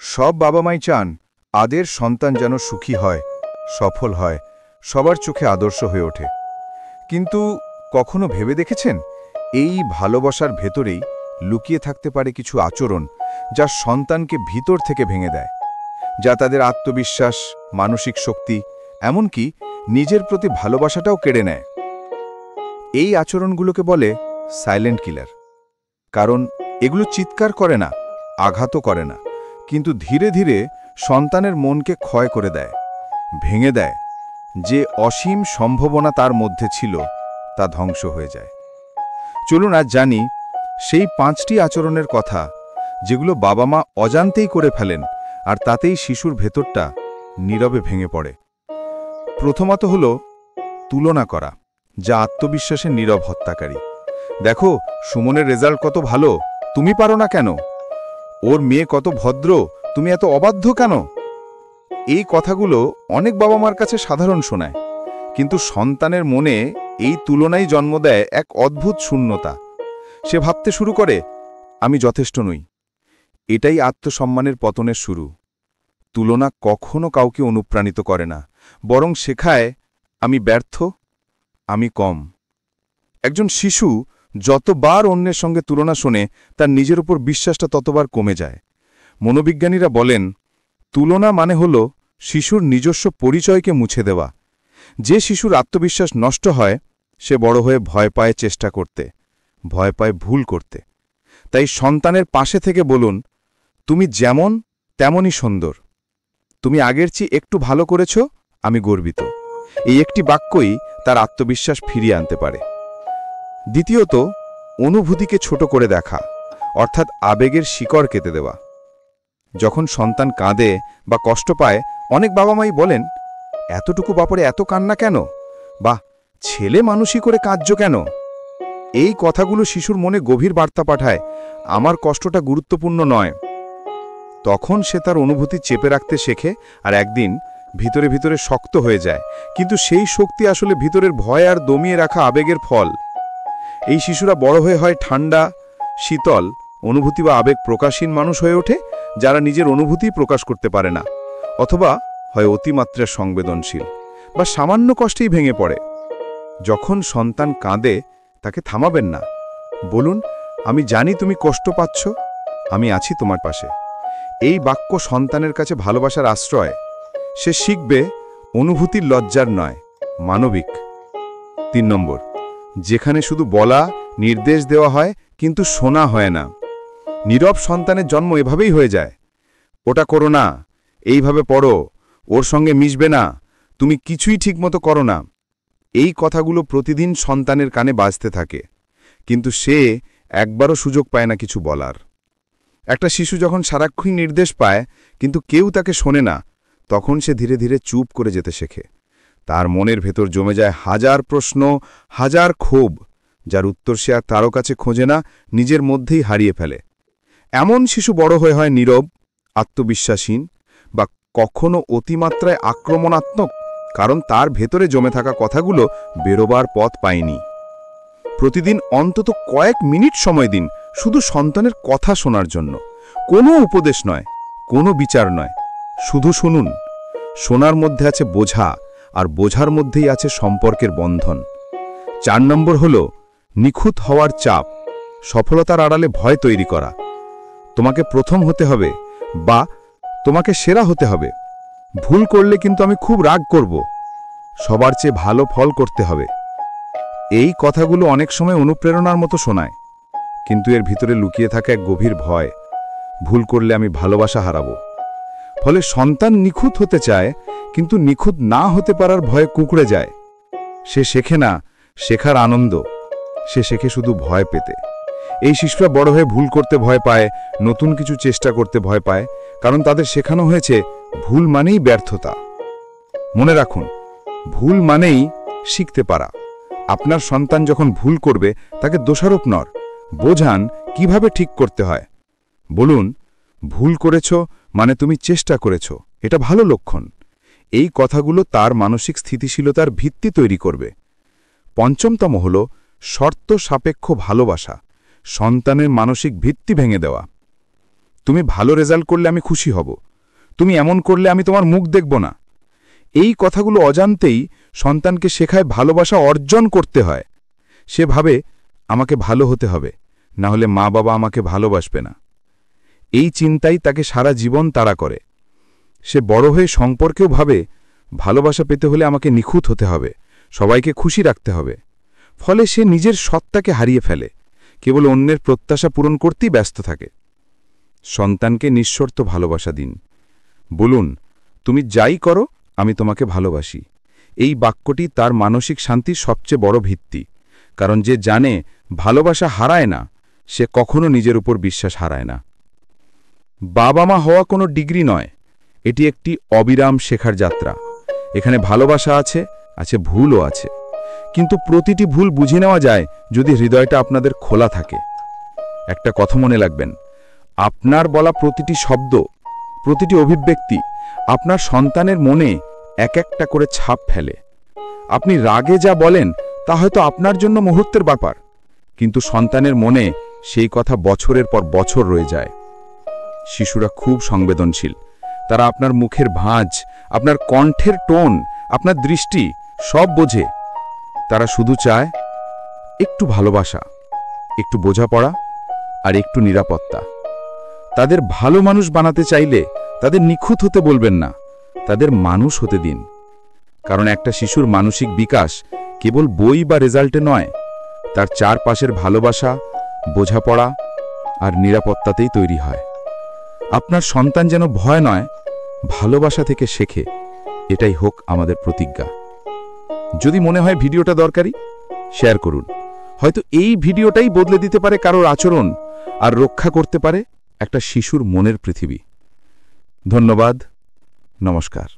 সব বাবা মাই চান আদের সন্তান যেন সুখী হয়, সফল হয়, সবার চোখে আদর্শ হয়ে ওঠে। কিন্তু কখনো ভেবে দেখেছেন এই ভালোবাসার ভেতরেই লুকিয়ে থাকতে পারে কিছু আচরণ যা সন্তানকে ভিতর থেকে ভেঙে দেয়, যা তাদের আত্মবিশ্বাস, মানসিক শক্তি, এমনকি নিজের প্রতি ভালোবাসাটাও কেড়ে নেয়। এই আচরণগুলোকে বলে সাইলেন্ট কিলার। কারণ এগুলো চিৎকার করে না, আঘাতও করে না, কিন্তু ধীরে ধীরে সন্তানের মনকে ক্ষয় করে দেয়, ভেঙে দেয়। যে অসীম সম্ভাবনা তার মধ্যে ছিল তা ধ্বংস হয়ে যায়। চলুন আজ জানি সেই 5টি আচরণের কথা যেগুলো বাবা মা অজান্তেই করে ফেলেন, আর তাতেই শিশুর ভেতরটা নীরবে ভেঙে পড়ে। প্রথমত হল তুলনা করা, যা আত্মবিশ্বাসের নীরব হত্যাকারী। দেখো, সুমনের রেজাল্ট কত ভালো, তুমি পারো না কেন? ওর মেয়ে কত ভদ্র, তুমি এত অবাধ্য কেন? এই কথাগুলো অনেক বাবা মার কাছে সাধারণ শোনায়, কিন্তু সন্তানের মনে এই তুলনাই জন্ম দেয় এক অদ্ভুত শূন্যতা। সে ভাবতে শুরু করে, আমি যথেষ্ট নই। এটাই আত্মসম্মানের পতনের শুরু। তুলনা কখনো কাউকে অনুপ্রাণিত করে না, বরং শেখায় আমি ব্যর্থ, আমি কম। একজন শিশু যতবার অন্যের সঙ্গে তুলনা শোনে, তার নিজের উপর বিশ্বাসটা ততবার কমে যায়। মনোবিজ্ঞানীরা বলেন, তুলনা মানে হল শিশুর নিজস্ব পরিচয়কে মুছে দেওয়া। যে শিশুর আত্মবিশ্বাস নষ্ট হয়, সে বড় হয়ে ভয় পায় চেষ্টা করতে, ভয় পায় ভুল করতে। তাই সন্তানের পাশে থেকে বলুন, তুমি যেমন তেমনই সুন্দর, তুমি আগের চেয়ে একটু ভালো করেছ, আমি গর্বিত। এই একটি বাক্যই তার আত্মবিশ্বাস ফিরিয়ে আনতে পারে। দ্বিতীয়ত, অনুভূতিকে ছোট করে দেখা, অর্থাৎ আবেগের শিকড় কেটে দেওয়া। যখন সন্তান কাঁদে বা কষ্ট পায়, অনেক বাবা মাই বলেন, এতটুকু ব্যাপারে এত কান্না কেন, বা ছেলে মানুষই করে কাঁদছ কেন? এই কথাগুলো শিশুর মনে গভীর বার্তা পাঠায়, আমার কষ্টটা গুরুত্বপূর্ণ নয়। তখন সে তার অনুভূতি চেপে রাখতে শেখে, আর একদিন ভিতরে ভিতরে শক্ত হয়ে যায়। কিন্তু সেই শক্তি আসলে ভিতরের ভয় আর দমিয়ে রাখা আবেগের ফল। এই শিশুরা বড় হয়ে হয় ঠান্ডা, শীতল, অনুভূতি বা আবেগ প্রকাশহীন মানুষ হয়ে ওঠে, যারা নিজের অনুভূতি প্রকাশ করতে পারে না, অথবা হয় অতিমাত্রায় সংবেদনশীল বা সামান্য কষ্টেই ভেঙে পড়ে। যখন সন্তান কাঁদে, তাকে থামাবেন না। বলুন, আমি জানি তুমি কষ্ট পাচ্ছ, আমি আছি তোমার পাশে। এই বাক্য সন্তানের কাছে ভালোবাসার আশ্রয়। সে শিখবে অনুভূতির লজ্জার নয়, মানবিক। 3 নম্বর, যেখানে শুধু বলা, নির্দেশ দেওয়া হয় কিন্তু শোনা হয় না। নীরব সন্তানের জন্ম এভাবেই হয়ে যায়। ওটা করো না, এইভাবে পড়ো, ওর সঙ্গে মিশবে না, তুমি কিছুই ঠিকমতো করো না। এই কথাগুলো প্রতিদিন সন্তানের কানে বাজতে থাকে, কিন্তু সে একবারও সুযোগ পায় না কিছু বলার। একটা শিশু যখন সারাক্ষণ নির্দেশ পায় কিন্তু কেউ তাকে শোনে না, তখন সে ধীরে ধীরে চুপ করে যেতে শেখে। তার মনের ভেতর জমে যায় হাজার প্রশ্ন, হাজার ক্ষোভ, যার উত্তর সে আর কারো কাছে খোঁজে না, নিজের মধ্যেই হারিয়ে ফেলে। এমন শিশু বড় হয়ে হয় নীরব, আত্মবিশ্বাসহীন, বা কখনো অতিমাত্রায় আক্রমণাত্মক, কারণ তার ভেতরে জমে থাকা কথাগুলো বেরোবার পথ পায়নি। প্রতিদিন অন্তত কয়েক মিনিট সময় দিন শুধু সন্তানের কথা শোনার জন্য। কোনো উপদেশ নয়, কোনো বিচার নয়, শুধু শুনুন। শোনার মধ্যে আছে বোঝা, আর বোঝার মধ্যেই আছে সম্পর্কের বন্ধন। 4 নম্বর হল নিখুঁত হওয়ার চাপ, সফলতার আড়ালে ভয় তৈরি করা। তোমাকে প্রথম হতে হবে, বা তোমাকে সেরা হতে হবে। ভুল করলে কিন্তু আমি খুব রাগ করব, সবার চেয়ে ভালো ফল করতে হবে। এই কথাগুলো অনেক সময় অনুপ্রেরণার মতো শোনায়, কিন্তু এর ভিতরে লুকিয়ে থাকে এক গভীর ভয়, ভুল করলে আমি ভালোবাসা হারাবো। ফলে সন্তান নিখুঁত হতে চায়, কিন্তু নিখুঁত না হতে পারার ভয়ে কুঁকড়ে যায়। সে শেখে না শেখার আনন্দ, সে শেখে শুধু ভয় পেতে। এই শিশুরা বড় হয়ে ভুল করতে ভয় পায়, নতুন কিছু চেষ্টা করতে ভয় পায়, কারণ তাদের শেখানো হয়েছে ভুল মানেই ব্যর্থতা। মনে রাখুন, ভুল মানেই শিখতে পারা। আপনার সন্তান যখন ভুল করবে, তাকে দোষারোপ নয়, বোঝান কিভাবে ঠিক করতে হয়। বলুন, ভুল করেছ মানে তুমি চেষ্টা করেছ, এটা ভালো লক্ষণ। এই কথাগুলো তার মানসিক স্থিতিশীলতার ভিত্তি তৈরি করবে। 5তম হল শর্ত সাপেক্ষ ভালোবাসা, সন্তানের মানসিক ভিত্তি ভেঙে দেওয়া। তুমি ভালো রেজাল্ট করলে আমি খুশি হব, তুমি এমন করলে আমি তোমার মুখ দেখব না। এই কথাগুলো অজান্তেই সন্তানকে শেখায় ভালোবাসা অর্জন করতে হয়। সে ভাবে আমাকে ভালো হতে হবে, না হলে মা বাবা আমাকে ভালোবাসবে না। এই চিন্তাই তাকে সারা জীবন তাড়া করে। সে বড় হয়ে সম্পর্কেও ভাবে ভালোবাসা পেতে হলে আমাকে নিখুঁত হতে হবে, সবাইকে খুশি রাখতে হবে। ফলে সে নিজের সত্তাকে হারিয়ে ফেলে, কেবল অন্যের প্রত্যাশা পূরণ করতেই ব্যস্ত থাকে। সন্তানকে নিঃশর্ত ভালোবাসা দিন। বলুন, তুমি যাই করো আমি তোমাকে ভালোবাসি। এই বাক্যটি তার মানসিক শান্তির সবচেয়ে বড় ভিত্তি। কারণ যে জানে ভালোবাসা হারায় না, সে কখনো নিজের উপর বিশ্বাস হারায় না। বাবা মা হওয়া কোনো ডিগ্রি নয়, এটি একটি অবিরাম শেখার যাত্রা। এখানে ভালোবাসা আছে, আছে ভুলও আছে, কিন্তু প্রতিটি ভুল বুঝে নেওয়া যায় যদি হৃদয়টা আপনাদের খোলা থাকে। একটা কথা মনে রাখবেন, আপনার বলা প্রতিটি শব্দ, প্রতিটি অভিব্যক্তি আপনার সন্তানের মনে এক একটা করে ছাপ ফেলে। আপনি রাগে যা বলেন তা হয়তো আপনার জন্য মুহূর্তের ব্যাপার, কিন্তু সন্তানের মনে সেই কথা বছরের পর বছর রয়ে যায়। শিশুরা খুব সংবেদনশীল। তারা আপনার মুখের ভাঁজ, আপনার কণ্ঠের টোন, আপনার দৃষ্টি সব বোঝে। তারা শুধু চায় একটু ভালোবাসা, একটু বোঝাপড়া আর একটু নিরাপত্তা। তাদের ভালো মানুষ বানাতে চাইলে তাদের নিখুঁত হতে বলবেন না, তাদের মানুষ হতে দিন। কারণ একটা শিশুর মানসিক বিকাশ কেবল বই বা রেজাল্টে নয়, তার চারপাশের ভালোবাসা, বোঝাপড়া আর নিরাপত্তাতেই তৈরি হয়। আপনার সন্তান যেন ভয় নয়, ভালোবাসা থেকে শেখে, এটাই হোক আমাদের প্রতিজ্ঞা। যদি মনে হয় ভিডিওটা দরকারি, শেয়ার করুন। হয়তো এই ভিডিওটাই বদলে দিতে পারে কারোর আচরণ আর রক্ষা করতে পারে একটা শিশুর মনের পৃথিবী। ধন্যবাদ, নমস্কার।